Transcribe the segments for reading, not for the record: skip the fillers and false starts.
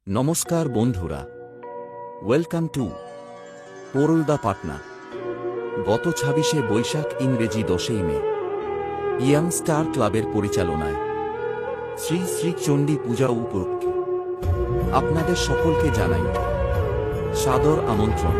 নমস্কার বন্ধুরা, welcome to পোরলদা Patna. গত ২৬শে বৈশাখ ইংরেজি ১০ই মে ইয়াং স্টার ক্লাবের পরিচালনায় শ্রী শ্রী চণ্ডী পূজা উপলক্ষে আপনাদের সকলকে জানাই সাদর আমন্ত্রণ।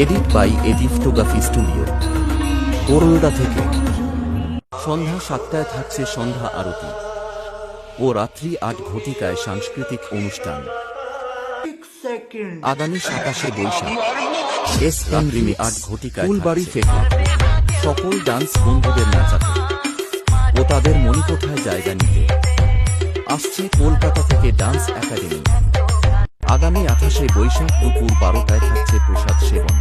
Edit by AD photography studio, Porolda থেকে। সন্ধ্যা ৭টায় থাকছে সন্ধ্যা আরতি ও রাত্রি ৮ ঘটিকায় সাংস্কৃতিক অনুষ্ঠান। আগামী ২৭শে বৈশাখ এস.এম. রিমি ৮ ঘটিকায় ফুলবাড়ি ফেকা সকল ডান্স বন্ধুদের নাচাতে ও তাদের মণিকোঠায় জায়গা নিতে আসছে কলকাতা থেকে ডান্স একাডেমি। আগামী ২৮শে বৈশাখ দুপুর ১২টায় থাকছে প্রসাদ সেবন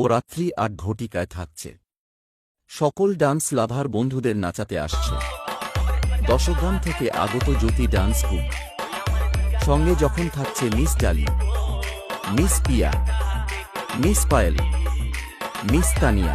ও রাত্রি ৮ ঘটিকায় থাকছে সকল ডান্স লাভার বন্ধুদের নাচাতে আসছে দশগ্রাম থেকে আগত জ্যোতি ডান্স গ্রুপ। সঙ্গে যখন থাকছে মিস ডালি, মিস পিয়া, মিস পায়েল, মিস তানিয়া।